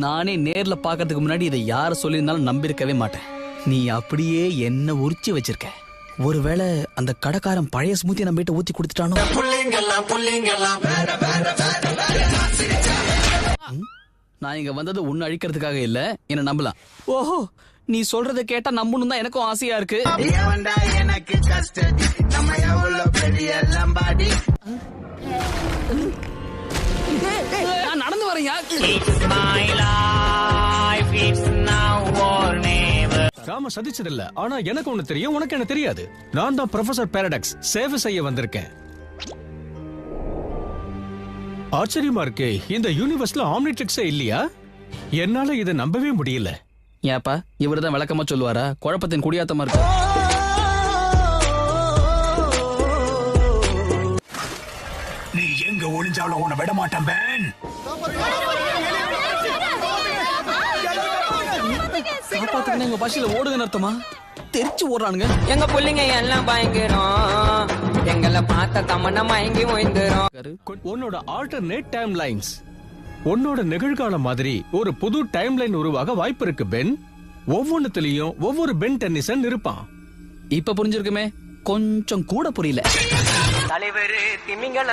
நானே நேர்ல பாக்கிறதுக்கு முன்னாடி இதை யார சொல்லியிருந்தாலும் நம்பியிருக்கவே மாட்டேன். நீ அப்படியே என்ன உரிச்சு வச்சிருக்க. ஒருவேளை அந்த கடைக்காரன் பழைய ஸ்மூத்தி நம்ம வீட்டை ஊத்தி கொடுத்துட்டானோ? நான் இங்க வந்தது உன்னை அழிக்கிறதுக்காக இல்ல, என்ன நம்பலாம். ஓஹோ, நீ சொல்றத கேட்டா நம்பணும் தான் எனக்கும் ஆசையா இருக்கு. எனக்கு கஸ்டடி நம்ம எவ்வளவு பெரிய லம்பாடி. நான் நடந்து வரேன். ராம சதிச்சதில்ல, ஆனா எனக்கு ஒண்ணு தெரியும், உனக்கு என்ன தெரியாது. நான் தான் ப்ரொஃபசர் பாரடாக்ஸ், சேவை செய்ய வந்திருக்கேன். ஆச்சரியமா இருக்கே, இந்த யூனிவர்ஸ்ல ஆம்னிட்ரிக்ஸே இல்லையா? என்னால இதை நம்பவே முடியல. ஏப்பா இவருதான் விளக்கமா சொல்லுவாரா? குழப்பத்தின் குடியாத்தமா இருக்கு. நீ எங்க ஒளிஞ்சாலும் உன்னை விட மாட்டேன் பேன். காப்பாத்துக்கணும் எங்க பாஷையில ஓடுங்கன்னு அர்த்தமா? தெரிச்சு ஓடுறானுங்க. எங்க புள்ளைங்க எல்லாம் பயங்கரம், எங்களை பார்த்த தமன்னா மயங்கி ஓய்ந்துரும். உன்னோட ஆல்டர்னேட் டைம் லைன்ஸ், உன்னோட நிகழ்கால மாதிரி ஒரு புது டைம் லைன் உருவாக வாய்ப்பு இருக்கு பென். ஒவ்வொன்னுலயும் ஒவ்வொரு பென் டென்னிசன் இருப்பான். இப்ப புரிஞ்சிருக்குமே, கொஞ்சம் கூட புரியல. தலைவர் திமிங்கல